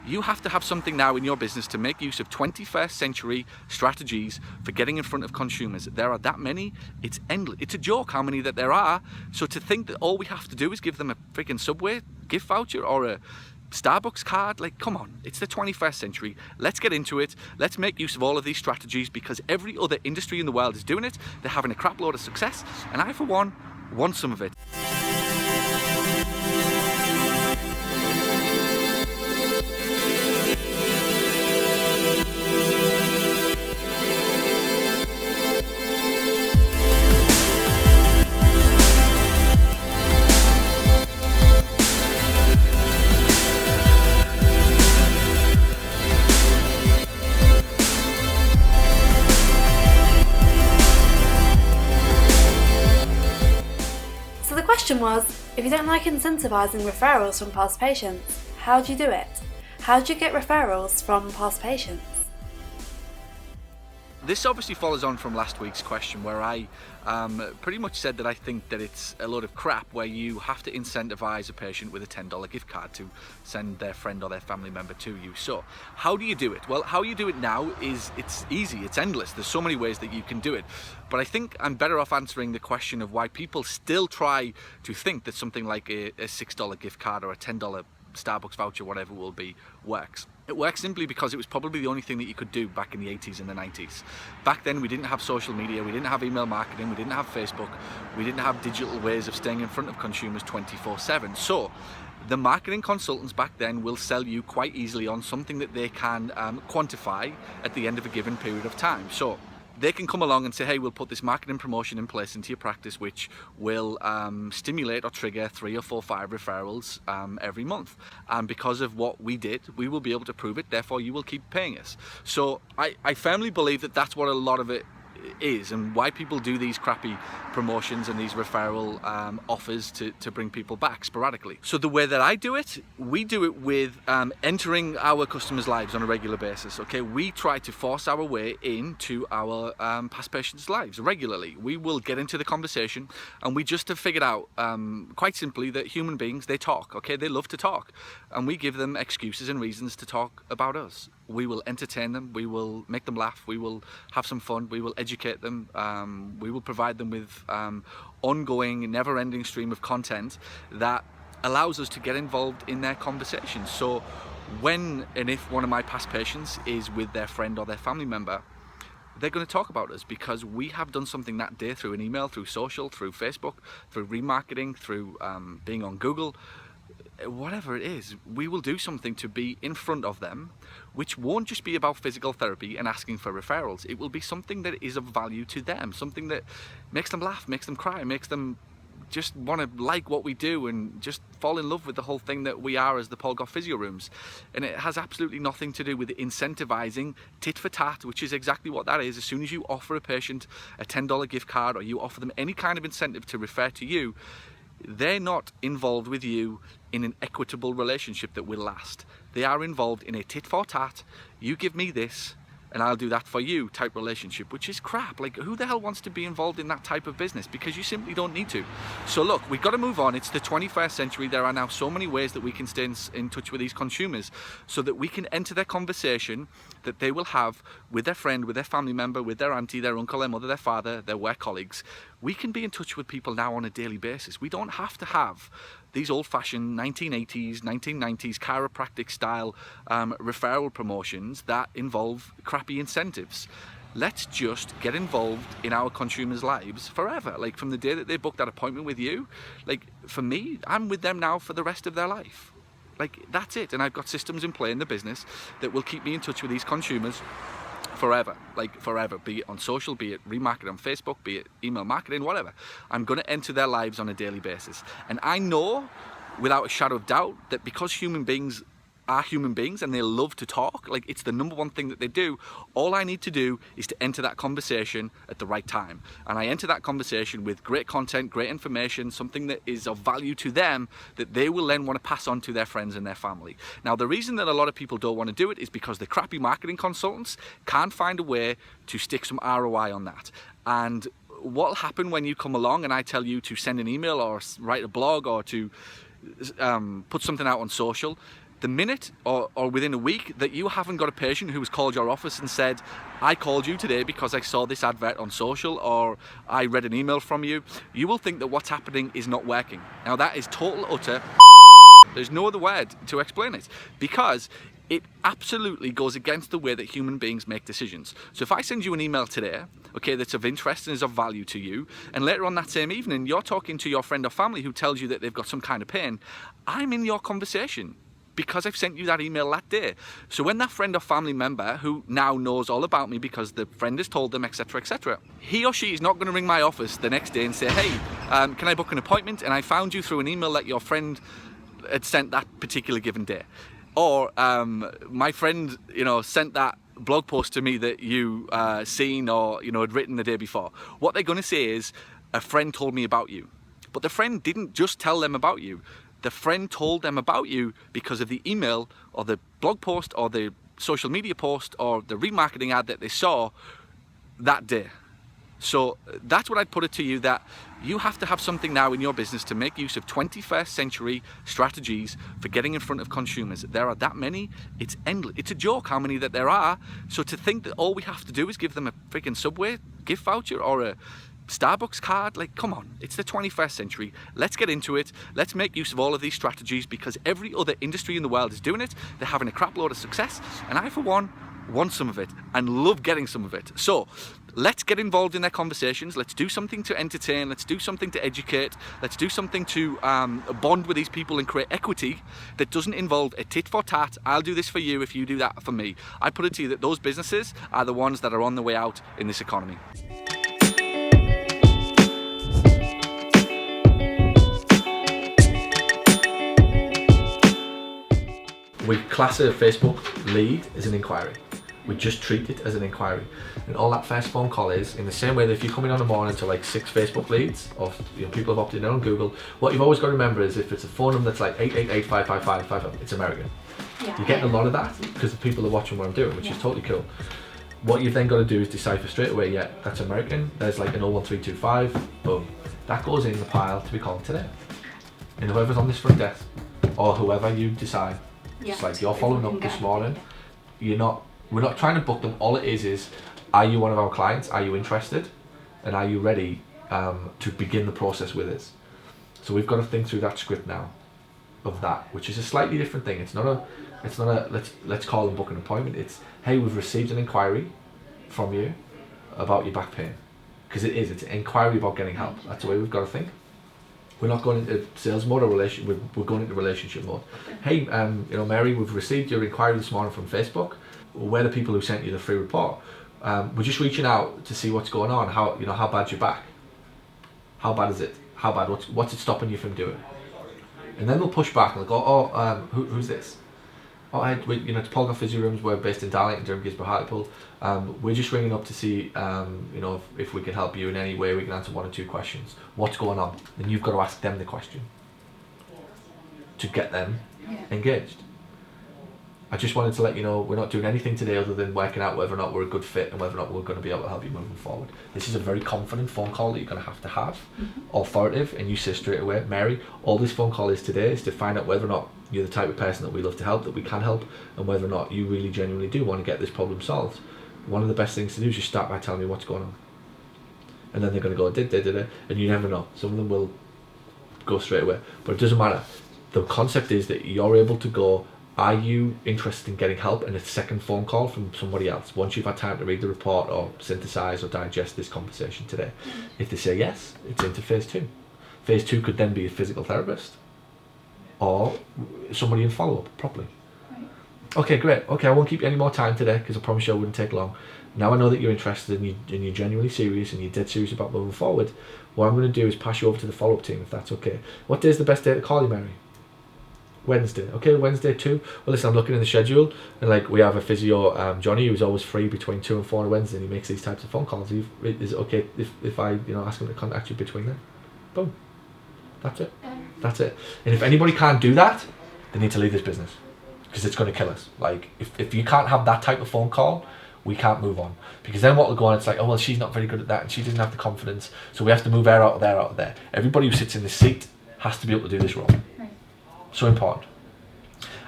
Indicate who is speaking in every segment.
Speaker 1: You have to have something now in your business to make use of 21st century strategies for getting in front of consumers. There are that many, it's endless. It's a joke how many that there are. So to think that all we have to do is give them a freaking Subway gift voucher or a Starbucks card, like, come on, it's the 21st century. Let's get into it. Let's make use of all of these strategies, because every other industry in the world is doing it. They're having a crap load of success, and I, for one, want some of it.
Speaker 2: The question was, if you don't like incentivizing referrals from past patients, how do you do it? How do you get referrals from past patients?
Speaker 1: This obviously follows on from last week's question, where I pretty much said that I think that it's a load of crap where you have to incentivize a patient with a $10 gift card to send their friend or their family member to you. So how do you do it? Well, how you do it now is, it's easy, it's endless. There's so many ways that you can do it. But I think I'm better off answering the question of why people still try to think that something like a $6 gift card or a $10 Starbucks voucher, whatever it will be, works. It works simply because it was probably the only thing that you could do back in the 80s and the 90s. Back then we didn't have social media, we didn't have email marketing, we didn't have Facebook, we didn't have digital ways of staying in front of consumers 24/7. So the marketing consultants back then will sell you quite easily on something that they can quantify at the end of a given period of time. So they can come along and say, hey, we'll put this marketing promotion in place into your practice, which will stimulate or trigger 3 or 4 or 5 referrals every month. And because of what we did, we will be able to prove it, therefore you will keep paying us. So I firmly believe that that's what a lot of it is, and why people do these crappy promotions and these referral offers to bring people back sporadically. So the way that I do it, we do it with entering our customers' lives on a regular basis. Okay, we try to force our way into our past patients' lives regularly. We will get into the conversation, and we just have figured out quite simply that human beings, they talk. Okay, they love to talk, and we give them excuses and reasons to talk about us. We will entertain them, we will make them laugh, we will have some fun, we will educate them, we will provide them with ongoing, never-ending stream of content that allows us to get involved in their conversations. So when and if one of my past patients is with their friend or their family member, they're going to talk about us because we have done something that day through an email, through social, through Facebook, through remarketing, through being on Google. Whatever it is, we will do something to be in front of them, which won't just be about physical therapy and asking for referrals. It will be something that is of value to them, something that makes them laugh, makes them cry, makes them just want to like what we do and just fall in love with the whole thing that we are as the Paul Gough Physio Rooms. And it has absolutely nothing to do with incentivizing tit for tat, which is exactly what that is. As soon as you offer a patient a $10 gift card or you offer them any kind of incentive to refer to you, they're not involved with you in an equitable relationship that will last. They are involved in a tit for tat, you give me this and I'll do that for you type relationship, which is crap. Like, who the hell wants to be involved in that type of business? Because you simply don't need to. So look, we've got to move on. It's the 21st century. There are now so many ways that we can stay in touch with these consumers so that we can enter their conversation that they will have with their friend, with their family member, with their auntie, their uncle, their mother, their father, their work colleagues. We can be in touch with people now on a daily basis. We don't have to have these old-fashioned 1980s, 1990s chiropractic style referral promotions that involve crappy incentives. Let's just get involved in our consumers' lives forever. Like, from the day that they book that appointment with you, like, for me, I'm with them now for the rest of their life. Like, that's it. And I've got systems in play in the business that will keep me in touch with these consumers forever, like forever, be it on social, be it remarketing on Facebook, be it email marketing, whatever. I'm going to enter their lives on a daily basis. And I know without a shadow of doubt that because human beings are human beings and they love to talk, like, it's the number one thing that they do. All I need to do is to enter that conversation at the right time. And I enter that conversation with great content, great information, something that is of value to them that they will then want to pass on to their friends and their family. Now, the reason that a lot of people don't want to do it is because the crappy marketing consultants can't find a way to stick some ROI on that. And what'll happen when you come along and I tell you to send an email or write a blog or to put something out on social, the minute or within a week that you haven't got a patient who has called your office and said, I called you today because I saw this advert on social, or I read an email from you, you will think that what's happening is not working. Now that is total utter there's no other word to explain it, because it absolutely goes against the way that human beings make decisions. So if I send you an email today, okay, that's of interest and is of value to you, and later on that same evening you're talking to your friend or family who tells you that they've got some kind of pain, I'm in your conversation because I've sent you that email that day. So when that friend or family member, who now knows all about me because the friend has told them, etc., etc., he or she is not going to ring my office the next day and say, hey, can I book an appointment? And I found you through an email that your friend had sent that particular given day. Or my friend, sent that blog post to me that you seen or had written the day before. What they're going to say is, a friend told me about you. But the friend didn't just tell them about you. The friend told them about you because of the email or the blog post or the social media post or the remarketing ad that they saw that day. So that's what I'd put it to you, that you have to have something now in your business to make use of 21st century strategies for getting in front of consumers. There are that many, it's endless. It's a joke how many that there are. So to think that all we have to do is give them a freaking Subway gift voucher or a Starbucks card, like, come on, it's the 21st century. Let's get into it. Let's make use of all of these strategies, because every other industry in the world is doing it. They're having a crap load of success, and I, for one, want some of it and love getting some of it. So let's get involved in their conversations. Let's do something to entertain. Let's do something to educate. Let's do something to bond with these people and create equity that doesn't involve a tit for tat. I'll do this for you if you do that for me. I put it to you that those businesses are the ones that are on the way out in this economy. We class a Facebook lead as an inquiry. We just treat it as an inquiry. And all that first phone call is, in the same way that if you come in on the morning to like 6 Facebook leads of people have opted in on Google, what you've always got to remember is if it's a phone number that's like 888-555-55, it's American. Yeah. You're getting a lot of that because the people are watching what I'm doing, which is totally cool. What you've then got to do is decipher straight away, yeah, that's American, there's like an 01325, boom. That goes in the pile to be called today. And whoever's on this front desk, or whoever you decide, it's like you're following up this morning, we're not trying to book them. All it is are you one of our clients? Are you interested? And are you ready to begin the process with us? So we've got to think through that script now of that, which is a slightly different thing. It's not a let's call and book an appointment. It's, hey, we've received an inquiry from you about your back pain. Because it's an inquiry about getting help. That's the way we've got to think. We're not going into sales mode or we're going into relationship mode. Hey, Mary, we've received your inquiry this morning from Facebook. We're the people who sent you the free report. We're just reaching out to see what's going on. How bad's your back? How bad is it? How bad? What's it stopping you from doing? And then they'll push back and they'll go, who's this? It's Paul Gough Physio Rooms. We're based in Darlington, Durham, Gisborne, Hartlepool. We're just ringing up to see, if we can help you in any way. We can answer 1 or 2 questions. What's going on? Then you've got to ask them the question to get them engaged. I just wanted to let you know we're not doing anything today other than working out whether or not we're a good fit and whether or not we're going to be able to help you moving forward. This is a very confident phone call that you're going to have, authoritative, and you say straight away, Mary, all this phone call is today is to find out whether or not you're the type of person that we love to help, that we can help, and whether or not you really genuinely do want to get this problem solved. One of the best things to do is just start by telling me what's going on. And then they're going to go, did, and you never know. Some of them will go straight away, but it doesn't matter. The concept is that you're able to go, are you interested in getting help? And a second phone call from somebody else once you've had time to read the report or synthesize or digest this conversation today. If they say yes, it's into phase 2. Phase 2 could then be a physical therapist or somebody in follow-up properly. Right. Okay, great. Okay, I won't keep you any more time today because I promise you I wouldn't take long. Now I know that you're interested and you're genuinely serious and you're dead serious about moving forward. What I'm going to do is pass you over to the follow-up team if that's okay. What day is the best day to call you, Mary? Wednesday. Okay, Wednesday 2. Well, listen, I'm looking in the schedule and we have a physio, Johnny, who's always free between 2 and 4 on Wednesday, and he makes these types of phone calls. Is it okay if I ask him to contact you between then? Boom. That's it. That's it. And if anybody can't do that, they need to leave this business because it's going to kill us. Like if you can't have that type of phone call, we can't move on, because then what will go on, it's like, oh well, she's not very good at that and she doesn't have the confidence, so we have to move her out of there. Everybody who sits in this seat has to be able to do this role. So important.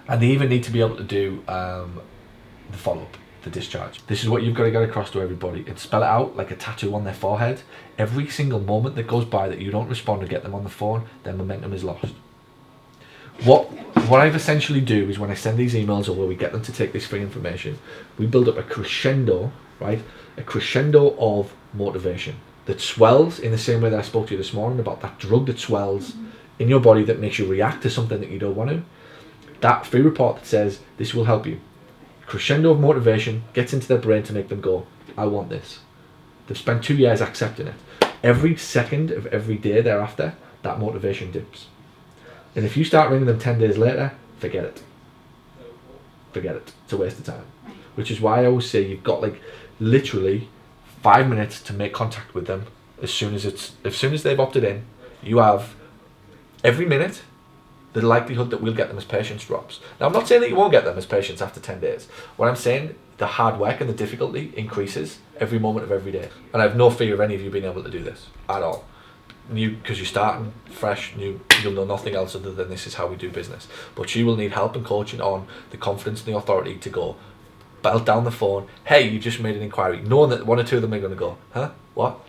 Speaker 1: And they even need to be able to do the follow-up, the discharge. This is what you've got to get across to everybody and spell it out like a tattoo on their forehead. Every single moment that goes by that you don't respond or get them on the phone, their momentum is lost. What I've essentially do is when I send these emails or where we get them to take this free information, we build up a crescendo, right? A crescendo of motivation that swells in the same way that I spoke to you this morning about that drug that swells in your body that makes you react to something that you don't want to. That free report that says this will help you. Crescendo of motivation gets into their brain to make them go, I want this. They've spent 2 years accepting it. Every second of every day thereafter, that motivation dips. And if you start ringing them 10 days later, forget it. Forget it. It's a waste of time. Which is why I always say you've got like literally 5 minutes to make contact with them. As soon as they've opted in, you have every minute. The likelihood that we'll get them as patients drops. Now, I'm not saying that you won't get them as patients after 10 days. What I'm saying, the hard work and the difficulty increases every moment of every day. And I have no fear of any of you being able to do this at all. Because you're starting fresh, you'll know nothing else other than this is how we do business. But you will need help and coaching on the confidence and the authority to go, belt down the phone, hey, you just made an inquiry, knowing that one or two of them are going to go, huh? What?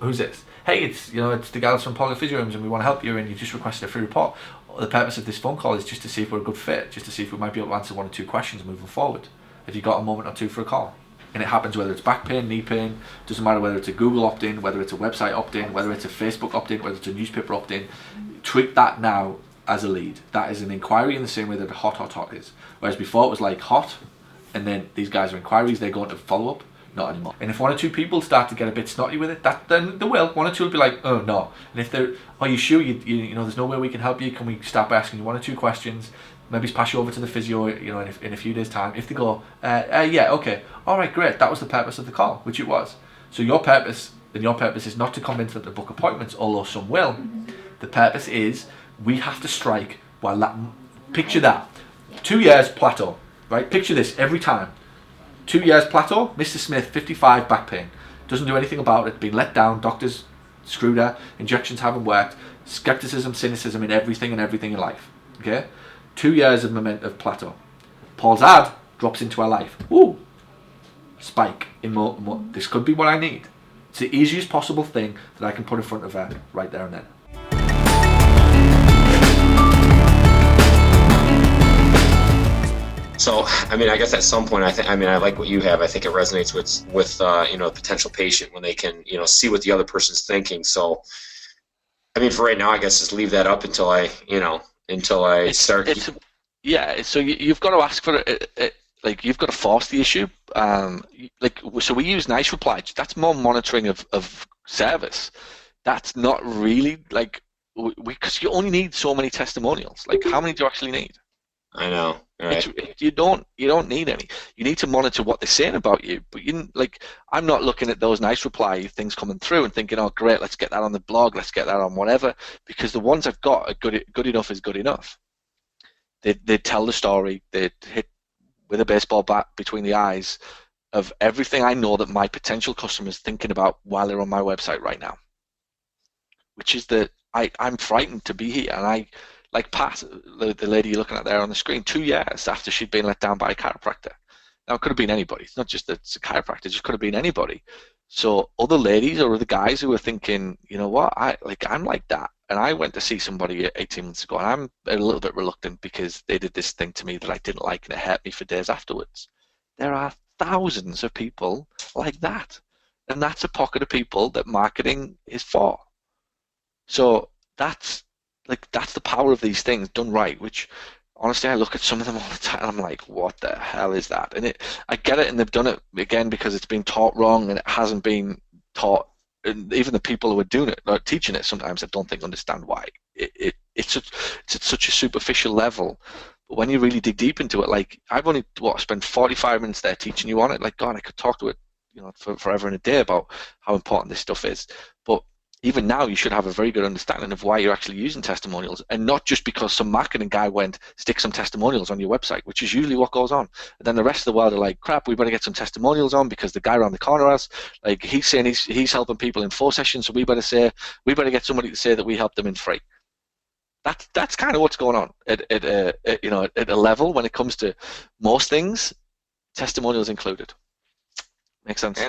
Speaker 1: Who's this? Hey, it's the guys from Paul Gough Physio Rooms and we want to help you and you just requested a free report. The purpose of this phone call is just to see if we're a good fit, just to see if we might be able to answer one or two questions moving forward. If you've got a moment or two for a call. And it happens whether it's back pain, knee pain, doesn't matter whether it's a Google opt-in, whether it's a website opt-in, whether it's a Facebook opt-in, whether it's a newspaper opt-in. Treat that now as a lead. That is an inquiry in the same way that a hot is. Whereas before it was like hot, and then these guys are inquiries, they're going to follow up. Not anymore. And if one or two people start to get a bit snotty with it, then they will. One or two will be like, oh no. And if they're, are you sure you know there's no way we can help you? Can we start by asking you one or two questions? Maybe pass you over to the physio, in a few days' time. If they go, yeah, okay, all right, great. That was the purpose of the call, which it was. So your purpose is not to convince them to book appointments, although some will. The purpose is we have to strike while that. Picture that, 2 years plateau, right? Picture this every time. 2 years plateau, Mr. Smith, 55, back pain. Doesn't do anything about it, been let down, doctors screwed her, injections haven't worked, skepticism, cynicism in everything in life. Okay? 2 years of plateau. Paul's ad drops into her life. Ooh, spike in more. This could be what I need. It's the easiest possible thing that I can put in front of her right there and then.
Speaker 3: So, I mean, I guess at some point, I like what you have. I think it resonates with a potential patient when they can, see what the other person's thinking. So, I mean, for right now, I guess just leave that up until I start.
Speaker 1: So you've got to ask for it. Like you've got to force the issue. So we use nice reply. That's more monitoring of service. That's not really like because you only need so many testimonials. Like how many do you actually need?
Speaker 3: I know. Right.
Speaker 1: You don't need any. You need to monitor what they're saying about you. But I'm not looking at those nice reply things coming through and thinking, oh great, let's get that on the blog, let's get that on whatever. Because the ones I've got are good enough is good enough. They tell the story. They hit with a baseball bat between the eyes of everything I know that my potential customers thinking about while they're on my website right now. Which is that I'm frightened to be here, and I. Like Pat, the lady you're looking at there on the screen, 2 years after she'd been let down by a chiropractor. Now, it could have been anybody. It's not just that it's a chiropractor. It just could have been anybody. So other ladies or other guys who are thinking, you know what, I'm like that. And I went to see somebody 18 months ago, and I'm a little bit reluctant because they did this thing to me that I didn't like, and it hurt me for days afterwards. There are thousands of people like that. And that's a pocket of people that marketing is for. So that's the power of these things done right, which honestly I look at some of them all the time and I'm like, what the hell is that? And I get it, and they've done it again because it's been taught wrong and it hasn't been taught, and even the people who are doing it or teaching it sometimes I don't think understand why. It's at such a superficial level. But when you really dig deep into it, like I've only spent 45 minutes there teaching you on it. Like God, I could talk to it for forever and a day about how important this stuff is. But even now, you should have a very good understanding of why you're actually using testimonials, and not just because some marketing guy went, stick some testimonials on your website, which is usually what goes on. And then the rest of the world are like, crap, we better get some testimonials on because the guy around the corner has, like, he's saying he's helping people in 4 sessions, so we better get somebody to say that we helped them in 3. That's kind of what's going on at a level when it comes to most things, testimonials included. Makes sense?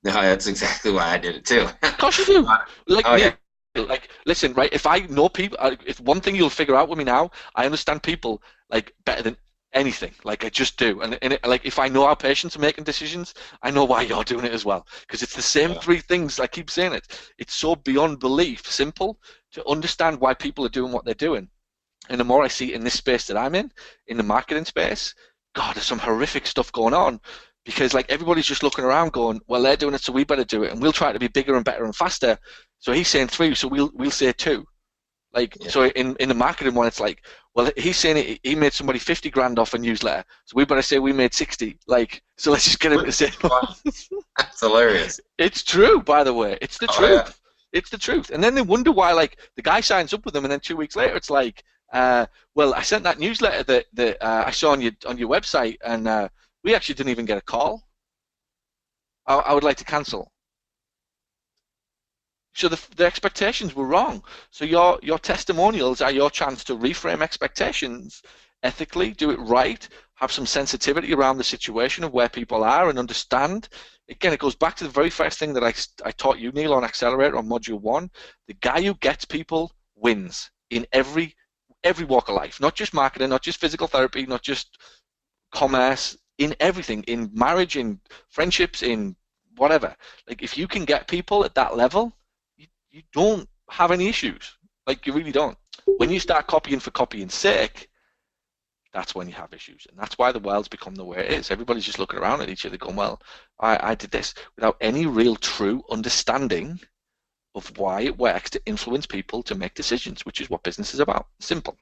Speaker 3: No, that's exactly why I did it too.
Speaker 1: Of course you do. Like,
Speaker 3: oh, yeah.
Speaker 1: Like, listen, right? If I know people, if one thing you'll figure out with me now, I understand people like better than anything. Like I just do, and like if I know our patients are making decisions, I know why you're doing it as well, because it's the same three things. I keep saying it. It's so beyond belief simple to understand why people are doing what they're doing. And the more I see in this space that I'm in the marketing space, God, there's some horrific stuff going on. Because like everybody's just looking around going, well, they're doing it, so we better do it, and we'll try to be bigger and better and faster. So he's saying 3, so we'll say 2. Like so in the marketing one, it's like, well, he's saying he made somebody 50 grand off a newsletter, so we better say we made 60. Like, so let's just get him to say.
Speaker 3: That's hilarious.
Speaker 1: It's true, by the way. It's the truth. Yeah. It's the truth. And then they wonder why, like, the guy signs up with them, and then 2 weeks later, it's like, well, I sent that newsletter that I saw on your website, and we actually didn't even get a call. I would like to cancel. So the expectations were wrong. So your testimonials are your chance to reframe expectations ethically, do it right, have some sensitivity around the situation of where people are and understand. Again, it goes back to the very first thing that I taught you, Neil, on Accelerator on Module 1. The guy who gets people wins in every walk of life, not just marketing, not just physical therapy, not just commerce, in everything, in marriage, in friendships, in whatever. Like if you can get people at that level, you don't have any issues. Like you really don't. When you start copying for copying's sake, that's when you have issues. And that's why the world's become the way it is. Everybody's just looking around at each other going, well, I did this, without any real true understanding of why it works to influence people to make decisions, which is what business is about. Simple.